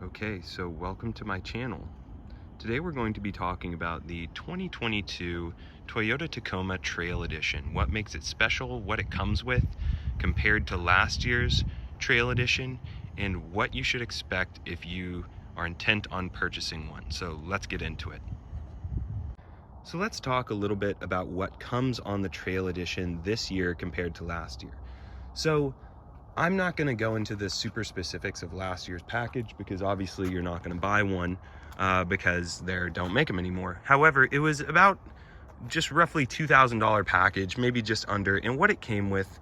Okay, so welcome to my channel. Today we're going to be talking about the 2022 Toyota Tacoma Trail Edition. What makes it special, what it comes with compared to last year's Trail Edition, and what you should expect if you are intent on purchasing one. So let's get into it. So let's talk a little bit about what comes on the Trail Edition this year compared to last year. So I'm not going to go into the super specifics of last year's package because obviously you're not going to buy one because they don't make them anymore. However, it was about just roughly $2,000 package, maybe just under, and what it came with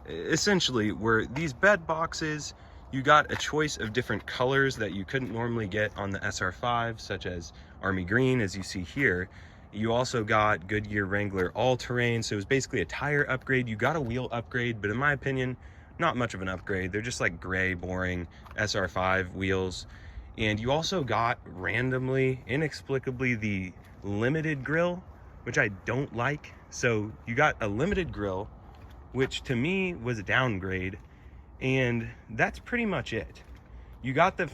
essentially were these bed boxes. You got a choice of different colors that you couldn't normally get on the SR5, such as Army Green, as you see here. You also got Goodyear Wrangler all-terrain, so it was basically a tire upgrade. You got a wheel upgrade, but in my opinion, not much of an upgrade. They're just like gray, boring SR5 wheels. And you also got randomly, inexplicably, the limited grill, which I don't like. So you got a limited grill, which to me was a downgrade, and that's pretty much it. You got the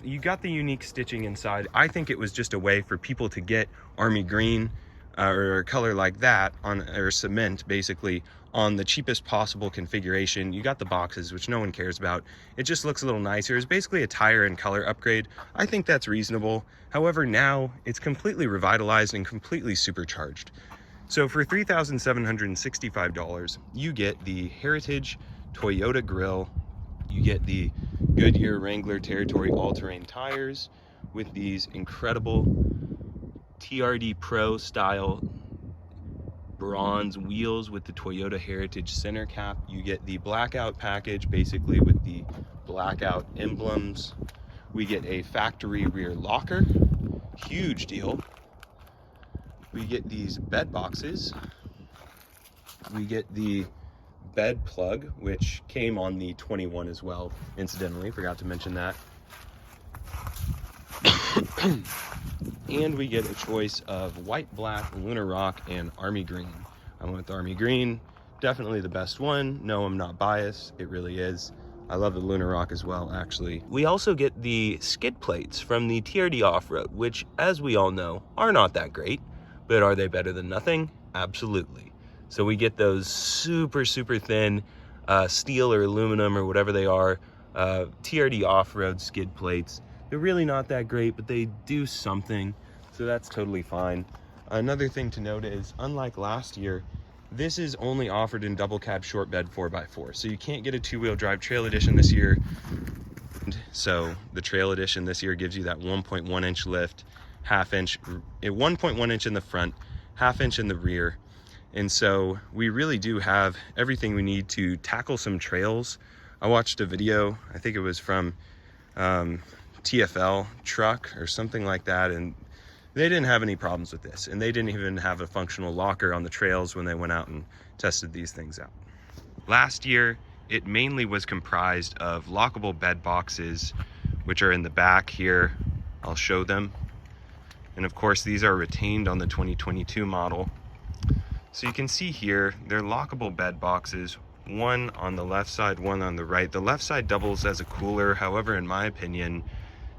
unique stitching inside. I think it was just a way for people to get Army Green or a color like that or cement basically on the cheapest possible configuration. You got the boxes, which no one cares about. It just looks a little nicer. It's basically a tire and color upgrade. I think that's reasonable. However, now it's completely revitalized and completely supercharged. So for $3,765, you get the Heritage Toyota grill. You get the Goodyear Wrangler Territory all-terrain tires with these incredible TRD Pro style bronze wheels with the Toyota Heritage center cap. You get the blackout package basically with the blackout emblems. We get a factory rear locker, huge deal. We get these bed boxes. We get the bed plug, which came on the 21 as well, incidentally, forgot to mention that. And we get a choice of white, black, Lunar Rock, and Army Green. I went with Army Green, definitely the best one. No, I'm not biased, it really is. I love the Lunar Rock as well, actually. We also get the skid plates from the TRD Off Road, which, as we all know, are not that great, but are they better than nothing? Absolutely. So we get those super, super thin steel or aluminum or whatever they are, TRD Off Road skid plates. They're really not that great, but they do something, so that's totally fine. Another thing to note is, unlike last year, this is only offered in double cab short bed 4x4, so you can't get a two-wheel drive Trail Edition this year. So the Trail Edition this year gives you that 1.1 inch lift, 1.1 inch in the front, 1/2 inch in the rear. And so we really do have everything we need to tackle some trails. I watched a video, I think it was from TFL truck or something like that, and they didn't have any problems with this, and they didn't even have a functional locker on the trails when they went out and tested these things out. Last year it mainly was comprised of lockable bed boxes, which are in the back here. I'll show them, and of course these are retained on the 2022 model. So you can see here they're lockable bed boxes, one on the left side, one on the right. The left side doubles as a cooler. However, in my opinion,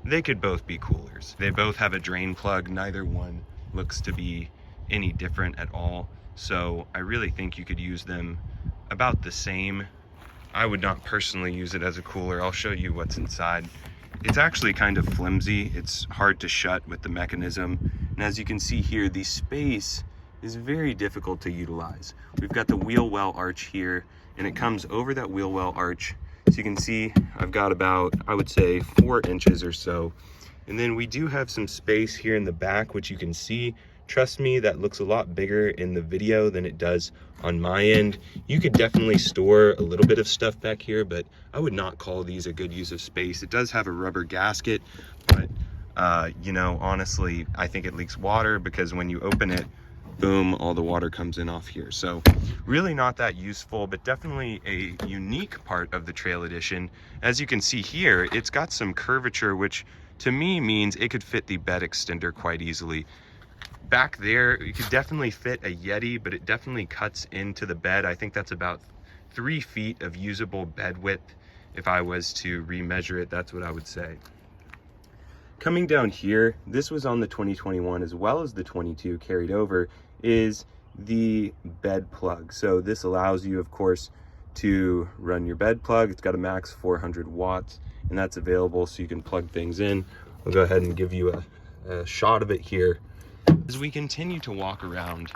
they could both be coolers. They both have a drain plug. Neither one looks to be any different at all. So I really think you could use them about the same. I would not personally use it as a cooler. I'll show you what's inside. It's actually kind of flimsy. It's hard to shut with the mechanism. And as you can see here, the space is very difficult to utilize. We've got the wheel well arch here, and it comes over that wheel well arch. So you can see I've got about, I would say, 4 inches or so. And then we do have some space here in the back, which you can see. Trust me, that looks a lot bigger in the video than it does on my end. You could definitely store a little bit of stuff back here, but I would not call these a good use of space. It does have a rubber gasket, but you know, honestly, I think it leaks water because when you open it, boom, all the water comes in off here. So really not that useful, but definitely a unique part of the Trail Edition. As you can see here, it's got some curvature, which to me means it could fit the bed extender quite easily. Back there, you could definitely fit a Yeti, but it definitely cuts into the bed. I think that's about 3 feet of usable bed width. If I was to remeasure it, that's what I would say. Coming down here, this was on the 2021 as well as the 22 carried over, is the bed plug. So this allows you, of course, to run your bed plug. It's got a max 400 watts, and that's available so you can plug things in. I'll go ahead and give you a shot of it here. As we continue to walk around,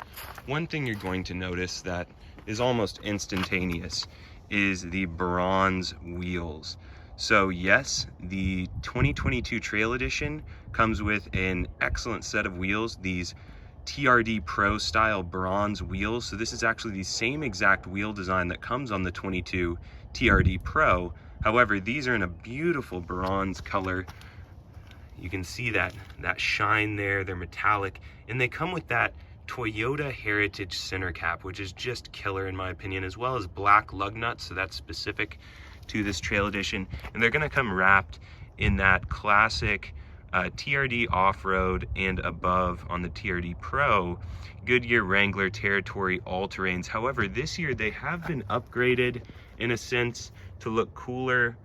one thing you're going to notice that is almost instantaneous is the bronze wheels. So yes, the 2022 Trail Edition comes with an excellent set of wheels, these TRD Pro style bronze wheels. So this is actually the same exact wheel design that comes on the 22 TRD Pro. However, these are in a beautiful bronze color. You can see that shine there, they're metallic, and they come with that Toyota Heritage center cap, which is just killer in my opinion, as well as black lug nuts, so that's specific to this Trail Edition. And they're gonna come wrapped in that classic TRD Off Road and above on the TRD Pro, Goodyear Wrangler Territory all-terrains. However, this year they have been upgraded in a sense to look cooler,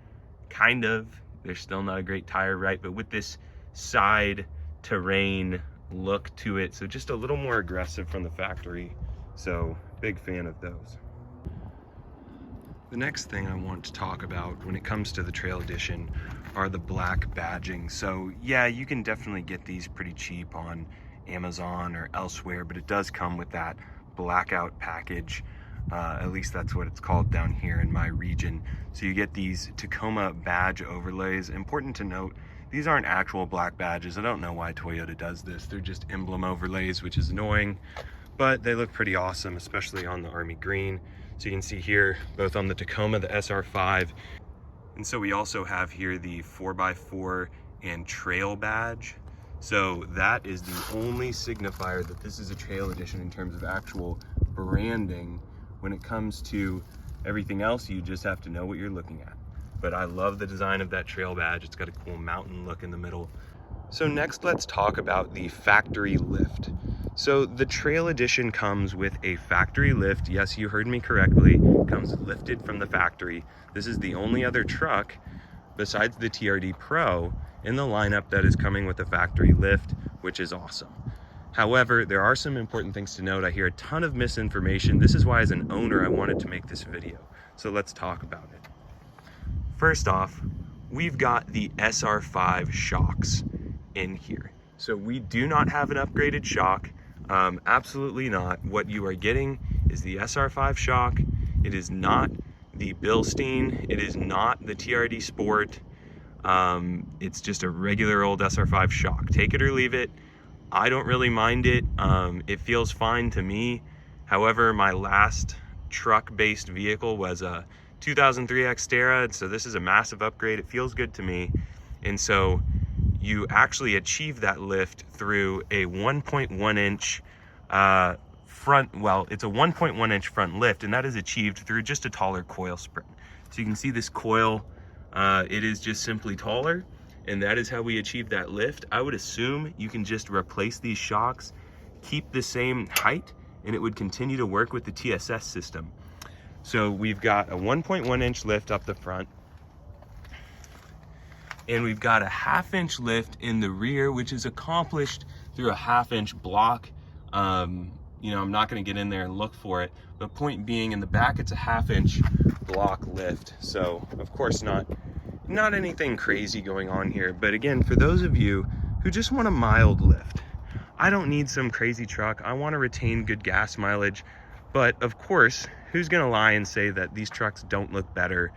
kind of. They're still not a great tire, right? But with this side terrain look to it, so just a little more aggressive from the factory. So big fan of those. The next thing I want to talk about when it comes to the Trail Edition are the black badging. So yeah, you can definitely get these pretty cheap on Amazon or elsewhere, but it does come with that blackout package. At least that's what it's called down here in my region. So you get these Tacoma badge overlays. Important to note, these aren't actual black badges. I don't know why Toyota does this. They're just emblem overlays, which is annoying, but they look pretty awesome, especially on the Army Green. So you can see here, both on the Tacoma, the SR5, and so we also have here the 4x4 and trail badge. So that is the only signifier that this is a Trail Edition in terms of actual branding. When it comes to everything else, you just have to know what you're looking at. But I love the design of that trail badge. It's got a cool mountain look in the middle. So next, let's talk about the factory lift. So the Trail Edition comes with a factory lift. Yes, you heard me correctly. It comes lifted from the factory. This is the only other truck besides the TRD Pro in the lineup that is coming with a factory lift, which is awesome. However, there are some important things to note. I hear a ton of misinformation. This is why, as an owner, I wanted to make this video. So let's talk about it. First off, we've got the SR5 shocks in here. So we do not have an upgraded shock. Absolutely not. What you are getting is the SR5 shock. It is not the Bilstein. It is not the TRD Sport. It's just a regular old SR5 shock. Take it or leave it. I don't really mind it. It feels fine to me. However, my last truck-based vehicle was a 2003 Xterra, so this is a massive upgrade. It feels good to me. And so you actually achieve that lift through a 1.1 inch front, well, it's a 1.1 inch front lift, and that is achieved through just a taller coil spring. So you can see this coil, it is just simply taller, and that is how we achieve that lift. I would assume you can just replace these shocks, keep the same height, and it would continue to work with the TSS system. So we've got a 1.1 inch lift up the front, and we've got a 1/2 inch lift in the rear, which is accomplished through a 1/2 inch block. You know, I'm not gonna get in there and look for it, but point being, in the back, it's a 1/2 inch block lift. So of course not anything crazy going on here. But again, for those of you who just want a mild lift, I don't need some crazy truck. I want to retain good gas mileage. But of course, who's gonna lie and say that these trucks don't look better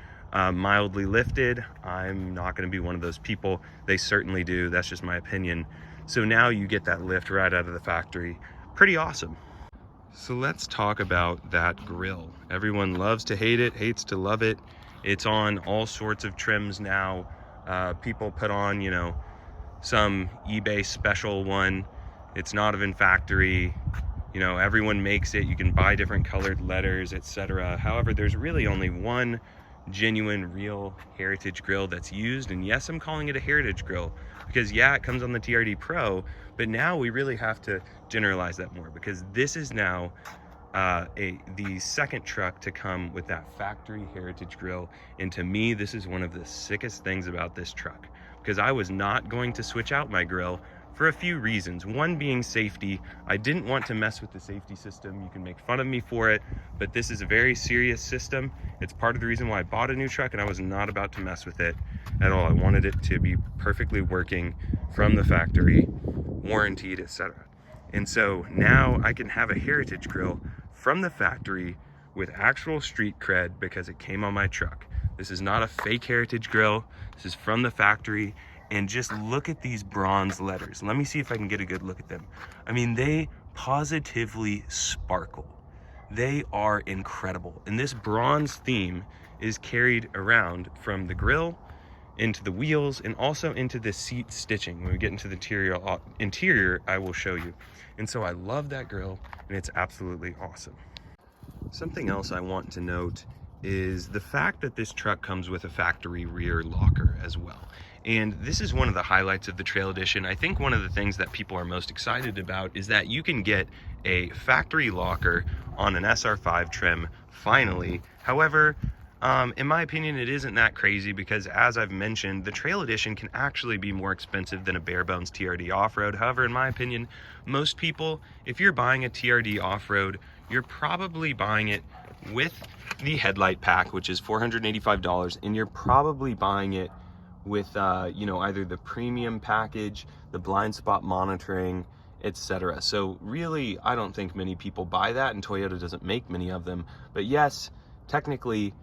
mildly lifted? I'm not gonna be one of those people. They certainly do. That's just my opinion. So now you get that lift right out of the factory. Pretty awesome. So let's talk about that grille. Everyone loves to hate it, hates to love it. It's on all sorts of trims now. People put on, you know, some eBay special one. It's not even factory. You know, everyone makes it. You can buy different colored letters, etc. However, there's really only one genuine, real heritage grill that's used. And yes, I'm calling it a heritage grill because yeah, it comes on the TRD Pro, but now we really have to generalize that more, because this is now the second truck to come with that factory heritage grill. And to me, this is one of the sickest things about this truck, because I was not going to switch out my grill for a few reasons. One being safety. I didn't want to mess with the safety system. You can make fun of me for it, but this is a very serious system. It's part of the reason why I bought a new truck, and I was not about to mess with it at all. I wanted it to be perfectly working from the factory, warranted, etc. And so now I can have a heritage grill from the factory with actual street cred because it came on my truck. This is not a fake heritage grill. This is from the factory. And just look at these bronze letters. Let me see if I can get a good look at them. I mean, they positively sparkle. They are incredible. And this bronze theme is carried around from the grill into the wheels and also into the seat stitching. When we get into the interior, I will show you. And so I love that grill, and it's absolutely awesome. Something else I want to note is the fact that this truck comes with a factory rear locker as well. And this is one of the highlights of the Trail Edition. I think one of the things that people are most excited about is that you can get a factory locker on an SR5 trim finally. However, in my opinion, it isn't that crazy because, as I've mentioned, the Trail Edition can actually be more expensive than a bare bones TRD Off Road. However, in my opinion, most people, if you're buying a TRD Off Road, you're probably buying it with the headlight pack, which is $485, and you're probably buying it with either the premium package, the blind spot monitoring, etc. So really, I don't think many people buy that, and Toyota doesn't make many of them. But yes, technically,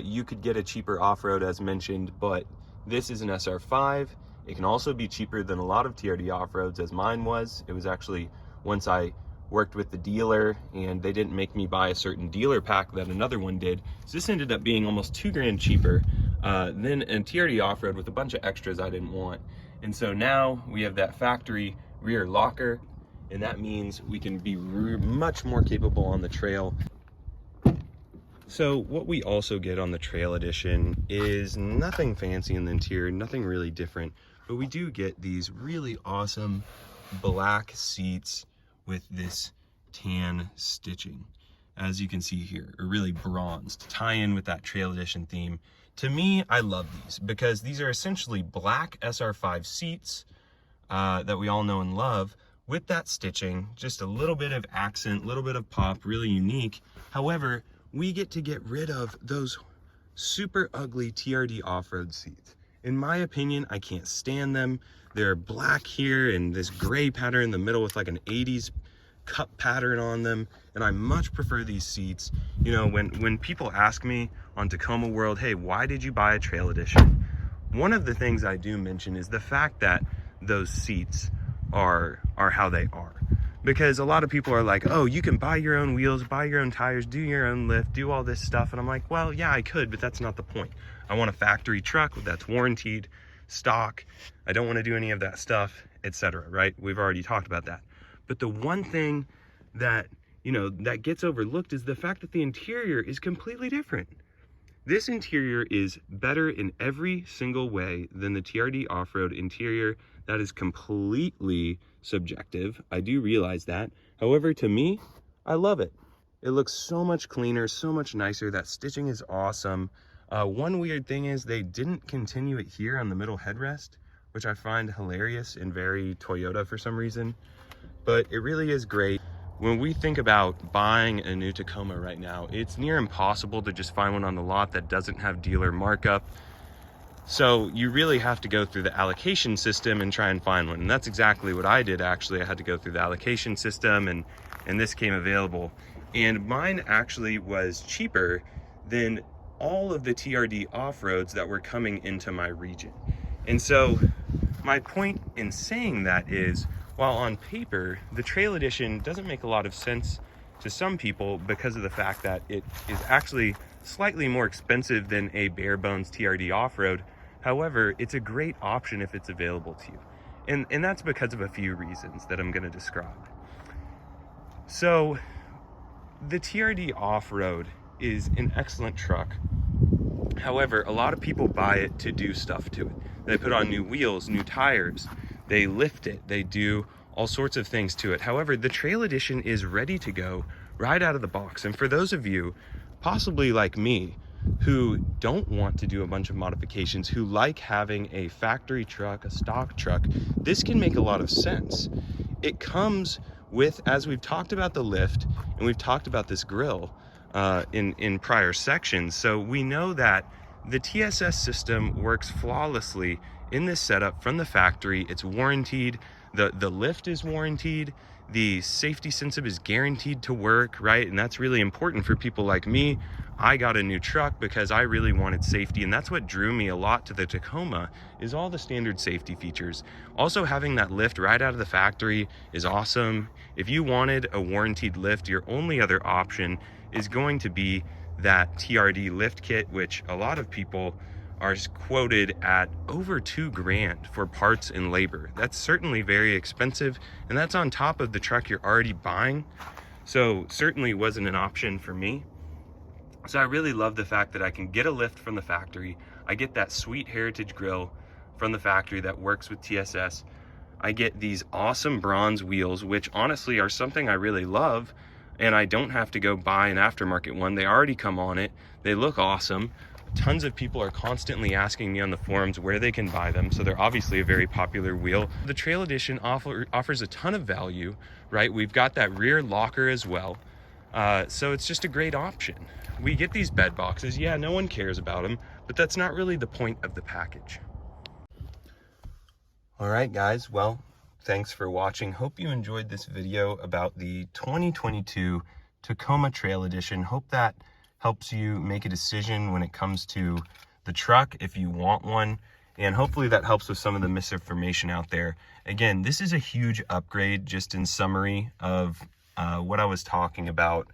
you could get a cheaper off-road as mentioned, but this is an SR5. It can also be cheaper than a lot of TRD off-roads, as mine was. It was actually, once I worked with the dealer and they didn't make me buy a certain dealer pack that another one did, so this ended up being almost $2,000 cheaper than a TRD off-road with a bunch of extras I didn't want. And so now we have that factory rear locker, and that means we can be much more capable on the trail. So what we also get on the Trail Edition is nothing fancy in the interior, nothing really different, but we do get these really awesome black seats with this tan stitching, as you can see here, or really bronze, to tie in with that Trail Edition theme. To me, I love these because these are essentially black SR5 seats that we all know and love, with that stitching, just a little bit of accent, a little bit of pop, really unique. However, we get to get rid of those super ugly TRD off-road seats. In my opinion, I can't stand them. They're black here and this gray pattern in the middle with like an 80s cup pattern on them, and I much prefer these seats. You know, when people ask me on Tacoma World, hey, why did you buy a Trail Edition? One of the things I do mention is the fact that those seats are how they are. Because a lot of people are like, oh, you can buy your own wheels, buy your own tires, do your own lift, do all this stuff. And I'm like, well, yeah, I could, but that's not the point. I want a factory truck that's warranted, stock. I don't want to do any of that stuff, etc. Right? We've already talked about that. But the one thing that, that gets overlooked is the fact that the interior is completely different. This interior is better in every single way than the TRD off-road interior. That is completely subjective. I do realize that. However, to me, I love it. It looks so much cleaner, so much nicer. That stitching is awesome. One weird thing is they didn't continue it here on the middle headrest, which I find hilarious and very Toyota for some reason. But it really is great. When we think about buying a new Tacoma right now, it's near impossible to just find one on the lot that doesn't have dealer markup. So you really have to go through the allocation system and try and find one. And that's exactly what I did, actually. I had to go through the allocation system, and this came available. And mine actually was cheaper than all of the TRD off-roads that were coming into my region. And so my point in saying that is, while on paper, the Trail Edition doesn't make a lot of sense to some people because of the fact that it is actually slightly more expensive than a bare bones TRD off-road. However, it's a great option if it's available to you. And that's because of a few reasons that I'm going to describe. So the TRD off-road is an excellent truck. However, a lot of people buy it to do stuff to it. They put on new wheels, new tires, they lift it, they do all sorts of things to it. However, the Trail Edition is ready to go right out of the box. And for those of you, possibly like me, who don't want to do a bunch of modifications, who like having a factory truck, a stock truck, this can make a lot of sense. It comes with, as we've talked about the lift, and we've talked about this grille in prior sections, so we know that the TSS system works flawlessly in this setup from the factory. It's warranted, the lift is warranted, the safety sensor is guaranteed to work, right? And that's really important for people like me. I got a new truck because I really wanted safety, and that's what drew me a lot to the Tacoma, is all the standard safety features. Also, having that lift right out of the factory is awesome. If you wanted a warranted lift, your only other option is going to be that TRD lift kit, which a lot of people are quoted at over $2,000 for parts and labor. That's certainly very expensive, and that's on top of the truck you're already buying. So certainly wasn't an option for me. So I really love the fact that I can get a lift from the factory. I get that sweet heritage grille from the factory that works with TSS. I get these awesome bronze wheels, which honestly are something I really love, and I don't have to go buy an aftermarket one. They already come on it. They look awesome. Tons of people are constantly asking me on the forums where they can buy them, so they're obviously a very popular wheel. The Trail Edition offers a ton of value, right? We've got that rear locker as well, so it's just a great option. We get these bed boxes. Yeah, no one cares about them, but that's not really the point of the package. All right, guys, well, thanks for watching. Hope you enjoyed this video about the 2022 Tacoma Trail Edition. Hope that helps you make a decision when it comes to the truck, if you want one, and hopefully that helps with some of the misinformation out there. Again, this is a huge upgrade, just in summary of what I was talking about.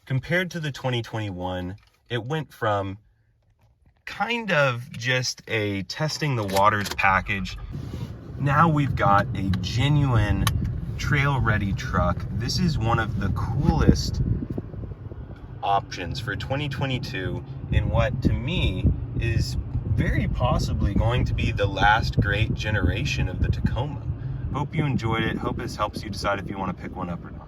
Compared to the 2021, it went from kind of just a testing the waters package. Now we've got a genuine trail ready truck. This is one of the coolest options for 2022 in what to me is very possibly going to be the last great generation of the Tacoma. Hope you enjoyed it. Hope this helps you decide if you want to pick one up or not.